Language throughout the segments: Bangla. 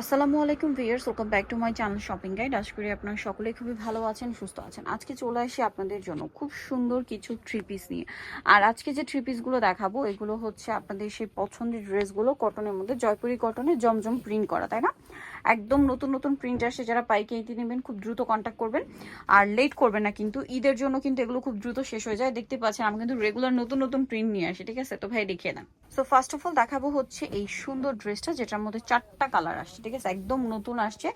আসসালামু আলাইকুম viewers, welcome back to my channel shopping guide. আশা করি আপনারা সকলেই খুবই ভালো আছেন, সুস্থ আছেন। আজকে চলে আসি আপনাদের জন্য খুব সুন্দর কিছু থ্রি পিস নিয়ে। আর আজকে যে থ্রি পিসগুলো দেখাবো এগুলো হচ্ছে আপনাদের সেই পছন্দের ড্রেসগুলো, কটনের মধ্যে জয়পুরি কটনে জমজম প্রিন্ট করা, তাই না? একদম নতুন নতুন প্রিন্ট আসে, যারা পাইকারিতে নেবেন খুব দ্রুত কন্ট্যাক্ট করবেন আর লেট করবেন না, কিন্তু ঈদের জন্য কিন্তু এগুলো খুব দ্রুত শেষ হয়ে যায়। দেখতে পাচ্ছেন আমি কিন্তু রেগুলার নতুন নতুন প্রিন্ট নিয়ে আসি, ঠিক আছে? তো ভাই দেখিয়ে নেন। সো ফার্স্ট অফ অল দেখাবো হচ্ছে এই সুন্দর ড্রেসটা, যেটার মধ্যে 4টা কালার আসছে, ঠিক আছে? একদম নতুন আসছে।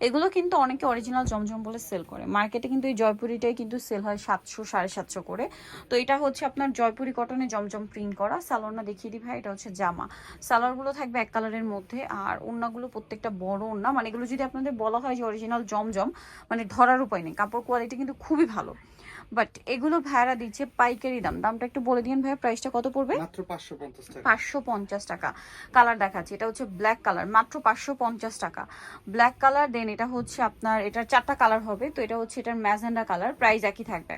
এগুলো কিন্তু অনেকে অরিজিনাল জমজম বলে সেল করে, মার্কেটে কিন্তু এই জয়পুরিটাই কিন্তু সেল হয় 700 750 করে। তো এটা হচ্ছে আপনার জয়পুরি কটনে জমজম প্রিন্ট করা। সালোয়ারটা দেখিয়ে দিই ভাই, এটা হচ্ছে জামা। সালোয়ারগুলো থাকবে এক কালারের মধ্যে, আর ওড়নাগুলো প্রত্যেকটা বড় ওড়না। মানে এগুলো যদি আপনাদের বলা হয় যে অরিজিনাল জমজম, মানে ধরার উপায় নেই, কাপড় কোয়ালিটি কিন্তু খুবই ভালো। বাট এগুলো ভাইরা দিচ্ছে পাইকারি দাম। দামটা একটু বলে দিন ভাই, প্রাইসটা কত পড়বে? মাত্র 550 টাকা। 550 টাকা। কালার দেখাচ্ছি, এটা হচ্ছে ব্ল্যাক কালার, মাত্র 550 টাকা। Black colour. দেন এটা হচ্ছে আপনার, এটার 4টা কালার হবে, তো এটা হচ্ছে এটার ম্যাজেন্ডা কালার। প্রাইস একই থাকবে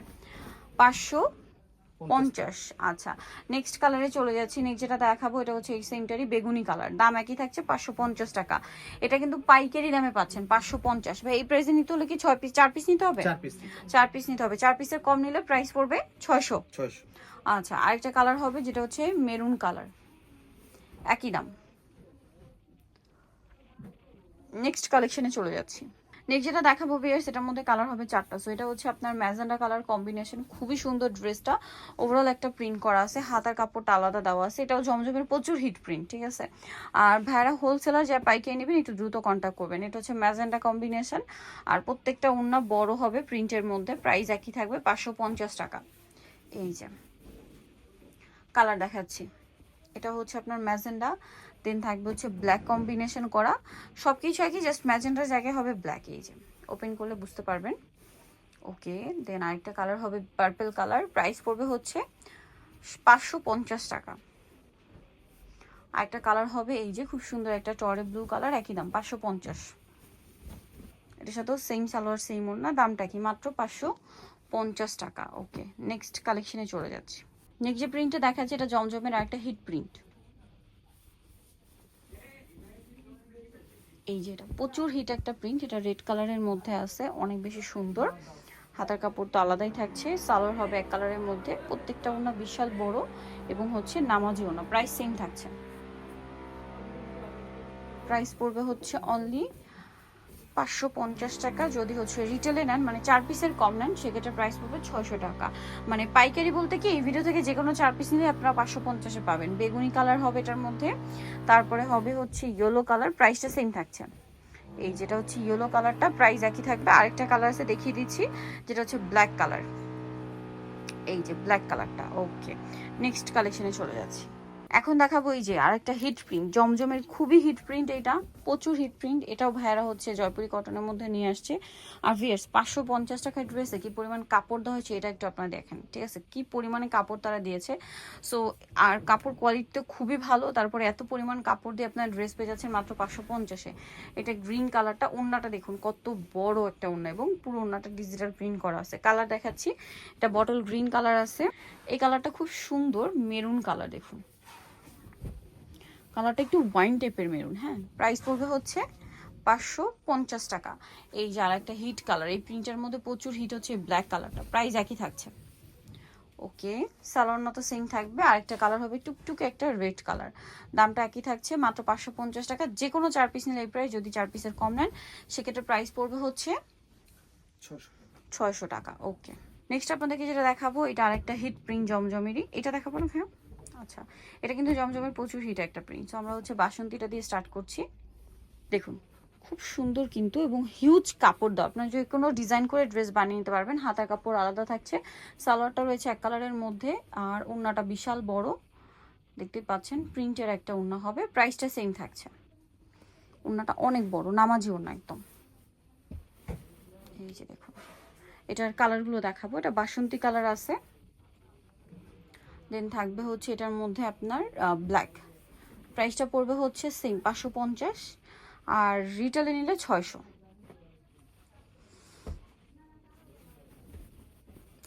550। আচ্ছা, নেক্সট কালারে চলে যাচ্ছি। নেক্সট যেটা দেখাবো এটা হচ্ছে এই সেমটারই বেগুনি কালার, দাম একই থাকছে 550 টাকা। এটা কিন্তু পাইকারি দামে পাচ্ছেন 550। ভাই এই প্রাইসে নিতে হলে কি 6 পিস 4 পিস নিতে হবে? 4 পিস। 4 পিস নিতে হবে। 4 পিসের কম নিলে প্রাইস পড়বে 600। 600। আচ্ছা, আরেকটা কালার হবে যেটা হচ্ছে মেরুন কালার, একই দাম। নেক্সট কালেকশনে চলে যাচ্ছি। নেক্সট যেটা দেখাবো ভিউয়ার্স, এটার মধ্যে কালার হবে 4টা। সো এটা হচ্ছে আপনার ম্যাজেন্ডা কালার কম্বিনেশন, খুবই সুন্দর ড্রেসটা। ওভারঅল একটা প্রিন্ট করা আছে, হাতার কাপড়টা আলাদা দেওয়া আছে। এটাও জমজমের প্রচুর হিট প্রিন্ট, ঠিক আছে? আর ভাইরা হোলসেলার যা পাইকারি নেবেন একটু দ্রুত কন্ট্যাক্ট করবেন। এটা হচ্ছে ম্যাজেন্ডা কম্বিনেশন, আর প্রত্যেকটা ওড়না বড় হবে প্রিন্টের মধ্যে। প্রাইস একই থাকবে 550 টাকা। এই যে কালার দেখাচ্ছি, এটা হচ্ছে আপনার ম্যাজেন্ডা, দেন থাকবে হচ্ছে ব্ল্যাক কম্বিনেশন করা। সব কিছু একই, জাস্ট ম্যাজেন্ডার জায়গায় হবে ব্ল্যাক। এই যে ওপেন করলে বুঝতে পারবেন। ওকে, দেন আরেকটা কালার হবে পার্পল কালার। প্রাইস পড়বে হচ্ছে 550 টাকা। আরেকটা কালার হবে এই যে খুব সুন্দর একটা টরে ব্লু কালার, একই দাম 550। এটার সাথেও সেম সালোয়ার সেম ওড়না, দামটা কি মাত্র 550 টাকা। ওকে, নেক্সট কালেকশনে চলে যাচ্ছি। নেক্সট যে প্রিন্টটা দেখাচ্ছে এটা জমজমের আরেকটা হিট প্রিন্ট। এই যে এটা প্রচুর হিট একটা প্রিন্ট, এটা রেড কালারের মধ্যে আছে, অনেক বেশি সুন্দর। হাতার কাপড় তো আলাদাই থাকছে, সালোয়ার হবে এক কালারের মধ্যে। প্রত্যেকটা ওনা বিশাল বড় এবং হচ্ছে নামাজি ওনা। প্রাইস সেম থাকছে, প্রাইস পড়বে হচ্ছে অনলি 550 টাকা। যদি হচ্ছে রিটেলে নেন, মানে 4 পিসের কম নেন, সেক্ষেত্রে প্রাইস পড়বে 600 টাকা। মানে পাইকারি বলতে কি, এই ভিডিও থেকে যে কোনো 4 পিস নিলে আপনারা 550-এ পাবেন। বেগুনি কালার হবে এটার মধ্যে, তারপরে হবে হচ্ছে ইয়েলো কালার, প্রাইসটা সেম থাকছে। এই যেটা হচ্ছে ইয়েলো কালারটা, প্রাইস একই থাকবে। আরেকটা কালার আছে দেখিয়ে দিচ্ছি, যেটা হচ্ছে ব্ল্যাক কালার। এই যে ব্ল্যাক কালারটা। ওকে, নেক্সট কালেকশনে চলে যাচ্ছি। এখন দেখাবো এই যে আরেকটা হিট প্রিন্ট, জমজমের খুবই হিট প্রিন্ট, এটা প্রচুর হিট প্রিন্ট। এটাও ভাইয়ারা হচ্ছে জয়পুরি কটনের মধ্যে নিয়ে আসছে। আর ভিয়ার্স 550 টাকার ড্রেসে কি পরিমাণ কাপড় দেওয়া হয়েছে এটা একটু আপনারা দেখেন, ঠিক আছে? কি পরিমাণে কাপড় তারা দিয়েছে। সো আর কাপড় কোয়ালিটি তো খুবই ভালো, তারপরে এত পরিমাণ কাপড় দিয়ে আপনার ড্রেস পেয়ে যাচ্ছেন মাত্র 550-এ। এটা গ্রিন কালারটা, ওড়নাটা দেখুন কত বড় একটা ওড়না, এবং পুরো ওড়নাটা ডিজিটাল প্রিন্ট করা আছে। কালার দেখাচ্ছি, এটা বটল গ্রিন কালার আছে। এই কালারটা খুব সুন্দর, মেরুন কালার দেখুন, কালারটা একটু ওয়াইন টাইপের মেরুন। হ্যাঁ, প্রাইস পড়বে হচ্ছে 550 টাকা। এই যে আরেকটা হিট কালার, এই প্রিন্টের মধ্যে প্রচুর হিট হচ্ছে ব্ল্যাক কালারটা, প্রাইস একই থাকছে। ওকে, সালোয়ার তো সেম থাকবে। আরেকটা কালার হবে টুকটুকে একটা রেড কালার, দামটা একই থাকছে মাত্র 550 টাকা। যে কোনো 4 পিস নিলে এই প্রাইস, যদি 4 পিসের কম নেন সেক্ষেত্রে প্রাইস পড়বে হচ্ছে 600 টাকা। ওকে, নেক্সট আপনাদেরকে যেটা দেখাবো এটা আরেকটা হিট প্রিন্ট জমজমেরই, এটা দেখাবো না ভাইয়া? আচ্ছা, এটা কিন্তু জমজমের প্রচুর হিট একটা প্রিন্ট। তো আমরা হচ্ছে বাসন্তীটা দিয়ে স্টার্ট করছি। দেখুন খুব সুন্দর কিন্তু, এবং হিউজ কাপড় দাও, আপনার যে কোনো ডিজাইন করে ড্রেস বানিয়ে নিতে পারবেন। হাতার কাপড় আলাদা থাকছে, সালোয়ারটা রয়েছে এক কালারের মধ্যে, আর ওড়নাটা বিশাল বড় দেখতে পাচ্ছেন, প্রিন্টের একটা ওড়না হবে। প্রাইসটা সেম থাকছে। ওড়নাটা অনেক বড়, নামাজি ওড়না একদম। এই যে দেখুন, এটার কালারগুলো দেখাবো। এটা বাসন্তী কালার আছে, দেন থাকবে হচ্ছে এটার মধ্যে আপনার ব্ল্যাক। প্রাইসটা পড়বে হচ্ছে সেম 550, আর রিটেলে নিলে 600।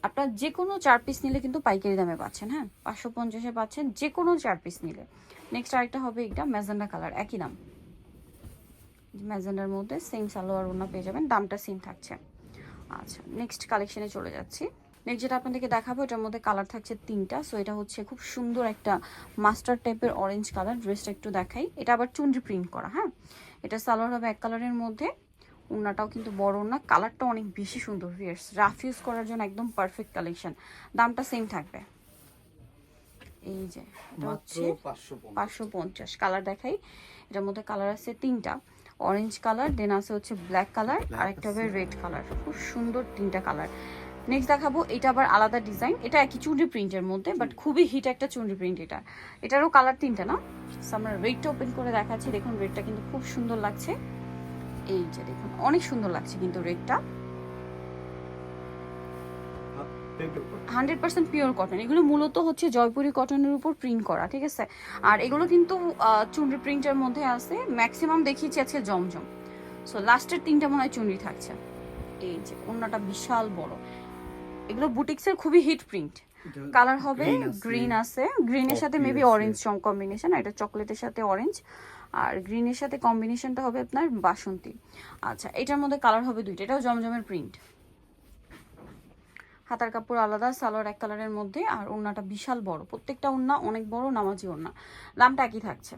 আপনার যে কোনো 4 পিস নিলে কিন্তু পাইকারি দামে পাচ্ছেন। হ্যাঁ, 550-এ পাচ্ছেন যে কোনো 4 পিস নিলে। নেক্সট আরেকটা হবে এটা ম্যাজেন্ডা কালার, একই দাম। ম্যাজেন্ডার মধ্যে সেম সালোয়ার ওড়না পেয়ে যাবেন, দামটা সেম থাকছে। আচ্ছা, নেক্সট কালেকশনে চলে যাচ্ছি। নেক্সট যেটা আপনাদেরকে দেখাবো, এটার মধ্যে কালার থাকছে 3টা। সো এটা হচ্ছে খুব সুন্দর একটা মাস্টার টাইপের অরেঞ্জ কালার। ড্রেসটা একটু দেখাই, এটা আবার চুনরি প্রিন্ট করা। হ্যাঁ, এটা সালোয়ার হবে এক কালারের মধ্যে, ওড়নাটাও কিন্তু বড় ওড়না, কালারটা অনেক বেশি সুন্দর। ভিয়ার্স, রাফ ইউজ করার জন্য একদম পারফেক্ট কালেকশন। দামটা সেম থাকবে। এই যে এটা হচ্ছে 550। কালার দেখাই, এটার মধ্যে কালার আছে 3টা, অরেঞ্জ কালার, দেন আছে হচ্ছে ব্ল্যাক কালার, আর একটা হবে রেড কালার। খুব সুন্দর 3টা কালার। নেক্সট দেখাবো, এটা আবার আলাদা ডিজাইন, এটা একই চুনরি প্রিন্টের মধ্যে, বাট খুবই হিট একটা চুনরি প্রিন্ট এটা। এটারও কালার 3টা না। আমরা রেডটা ওপেন করে দেখাচ্ছি। দেখুন রেডটা কিন্তু খুব সুন্দর লাগছে। এই যে দেখুন, অনেক সুন্দর লাগছে কিন্তু রেডটা। 100% পিওর কটন। এগুলো মূলত হচ্ছে জয়পুরি কটনের উপর প্রিন্ট করা, ঠিক আছে। আর এগুলো কিন্তু চুনরি প্রিন্টের মধ্যে আছে। ম্যাক্সিমাম দেখিয়েছি আছে জমজম। সো লাস্টের 3টা মনে হয় চুনরি থাকছে। এই যে ওড়নাটা বিশাল বড়। এগুলো বুটিক্সের খুবই হিট প্রিন্ট। কালার হবে গ্রিন আছে, গ্রিনের সাথে মেবি অরেঞ্জ কম্বিনেশন, এটা চকলেটের সাথে অরেঞ্জ, আর গ্রিনের সাথে কম্বিনেশনটা হবে আপনার বাসন্তী। আচ্ছা, এটার মধ্যে কালার হবে 2টা, এটাও জমজমের প্রিন্ট। হাতার কাপড় আলাদা, সালোয়ার এক কালারের মধ্যে, আর ওড়নাটা বিশাল বড়। প্রত্যেকটা ওড়না অনেক বড়, নামাজি ওড়না। দামটা একই থাকছে,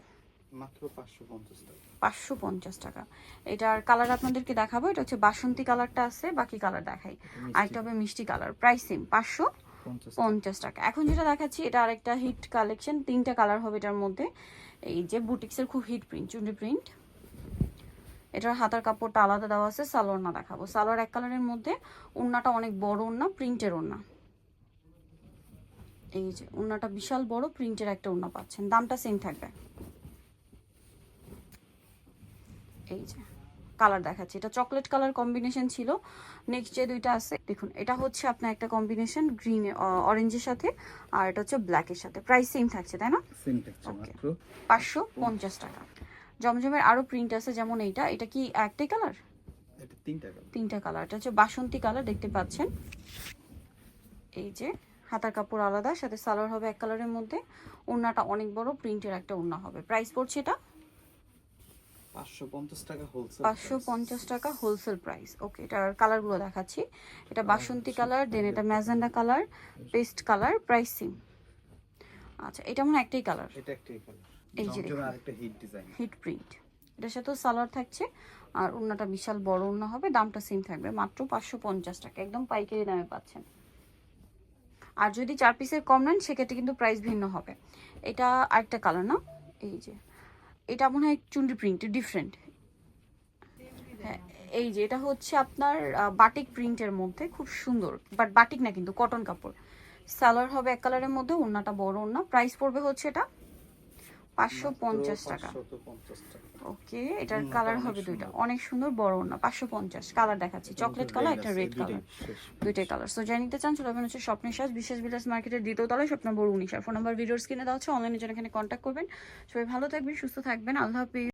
মাত্র 550 টাকা। 550 টাকা। এটার কালার আপনাদেরকে দেখাবো, এটা হচ্ছে বাসন্তী কালারটা আছে, বাকি কালার দেখাই। আরেকটা হবে মিষ্টি কালার, প্রাইস সেম 550 টাকা। এখন যেটা দেখাচ্ছি এটা আরেকটা হিট কালেকশন, 3টা কালার হবে এটার মধ্যে। এই যে বুটিক্সের খুব হিট প্রিন্ট, চুনরি প্রিন্ট। এটার হাতার কাপড়টা আলাদা দেওয়া আছে, সালোয়ার না দেখাবো। সালোয়ার এক কালারের মধ্যে, ওড়নাটা অনেক বড় ওড়না, প্রিন্টের ওড়না। এই যে ওড়নাটা বিশাল বড়, প্রিন্টের একটা ওড়না পাচ্ছেন, দামটা সেম থাকবে। এই যে কালার দেখাচ্ছি, এটা চকলেট কালার কম্বিনেশন ছিল। নেক্সট যে 2টা আছে দেখুন, এটা হচ্ছে আপনার একটা কম্বিনেশন গ্রিন অরেঞ্জের সাথে, আর এটা হচ্ছে ব্ল্যাকের সাথে। প্রাইস সেম থাকছে, তাই না? সেম থাকছে, মাত্র 550 টাকা। জমজমের আরো প্রিন্ট আছে, যেমন এইটা, এটা কি একটাই কালার? এটা 3টা কালার। 3টা কালার। এটা হচ্ছে বাসন্তী কালার, দেখতে পাচ্ছেন। এই যে হাতার কাপড় আলাদা, সাথে সালোয়ার হবে এক কালারের মধ্যে, ওড়নাটা অনেক বড়, প্রিন্টের একটা ওড়না হবে। প্রাইস পড়ছে এটা 550 টাকা হোলসেল। 550 টাকা হোলসেল প্রাইস। ওকে, এটার কালারগুলো দেখাচ্ছি। এটা বাসন্তী কালার, দেন এটা magenta colour, paste colour, price same. আচ্ছা, এটা মনে হয় একটাই কালার। এটা একটাই কালার। এই যে জমজমের আরেকটা হিট ডিজাইন, হিট প্রিন্ট। এটার সাথেও সালোয়ার থাকছে, আর ওড়নাটা বিশাল বড় ওড়না হবে। দামটা সেম থাকবে, মাত্র 550 টাকা, একদম পাইকারি দামে পাচ্ছেন। আর যদি 4 পিসের কম নেন সেক্ষেত্রে কিন্তু প্রাইস ভিন্ন হবে। এটা আরেকটা কালার না। এই যে এটা মনে হয় চুনরি প্রিন্ট, ডিফারেন্ট। হ্যাঁ, এই যে এটা হচ্ছে আপনার বাটিক প্রিন্টের মধ্যে, খুব সুন্দর, বাট বাটিক না কিন্তু কটন কাপড়। সালোয়ার হবে এক কালারের মধ্যে, ওড়নাটা বড় ওড়না। প্রাইস পড়বে হচ্ছে এটা 550 টাকা। 550 টাকা। ওকে, এটার কালার হবে 2টা, অনেক সুন্দর বড় ওড়না। 550। কালার দেখাচ্ছি, চকলেট কালার, একটা রেড কালার, 2টাই কালার। সো যাই নিতে চান চলে যাবেন হচ্ছে স্বপ্নের সাজ, বিশেষ বিলাস মার্কেটের 2য় তলায়, শপ নম্বর 19। আর ফোন নাম্বার ভিডিওর স্ক্রিনে দেওয়া হচ্ছে, অনলাইনে জন্য এখানে কন্ট্যাক্ট করবেন। সবাই ভালো থাকবেন, সুস্থ থাকবেন, আল্লাহ হাফেজ।